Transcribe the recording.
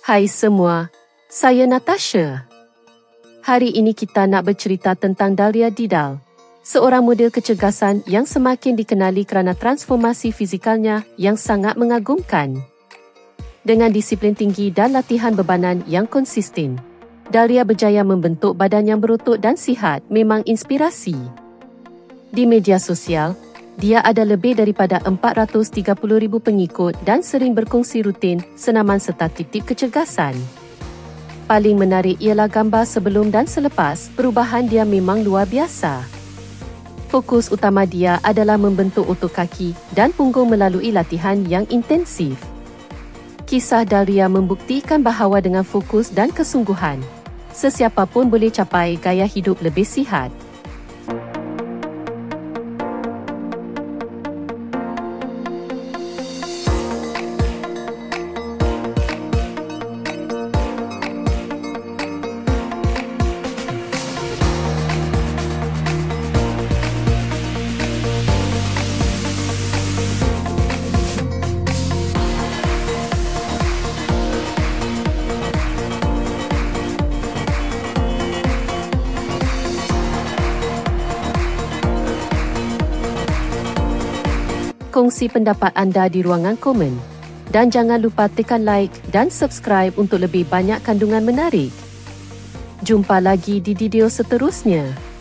Hai semua, saya Natasha. Hari ini kita nak bercerita tentang Dalia Didal, seorang model kecergasan yang semakin dikenali kerana transformasi fizikalnya yang sangat mengagumkan. Dengan disiplin tinggi dan latihan bebanan yang konsisten, Dalia berjaya membentuk badan yang berotot dan sihat memang inspirasi. Di media sosial, dia ada lebih daripada 430,000 pengikut dan sering berkongsi rutin senaman serta tip-tip kecergasan. Paling menarik ialah gambar sebelum dan selepas perubahan dia memang luar biasa. Fokus utama dia adalah membentuk otot kaki dan punggung melalui latihan yang intensif. Kisah Dalia membuktikan bahawa dengan fokus dan kesungguhan, sesiapa pun boleh capai gaya hidup lebih sihat. Kongsi pendapat anda di ruangan komen. Dan jangan lupa tekan like dan subscribe untuk lebih banyak kandungan menarik. Jumpa lagi di video seterusnya.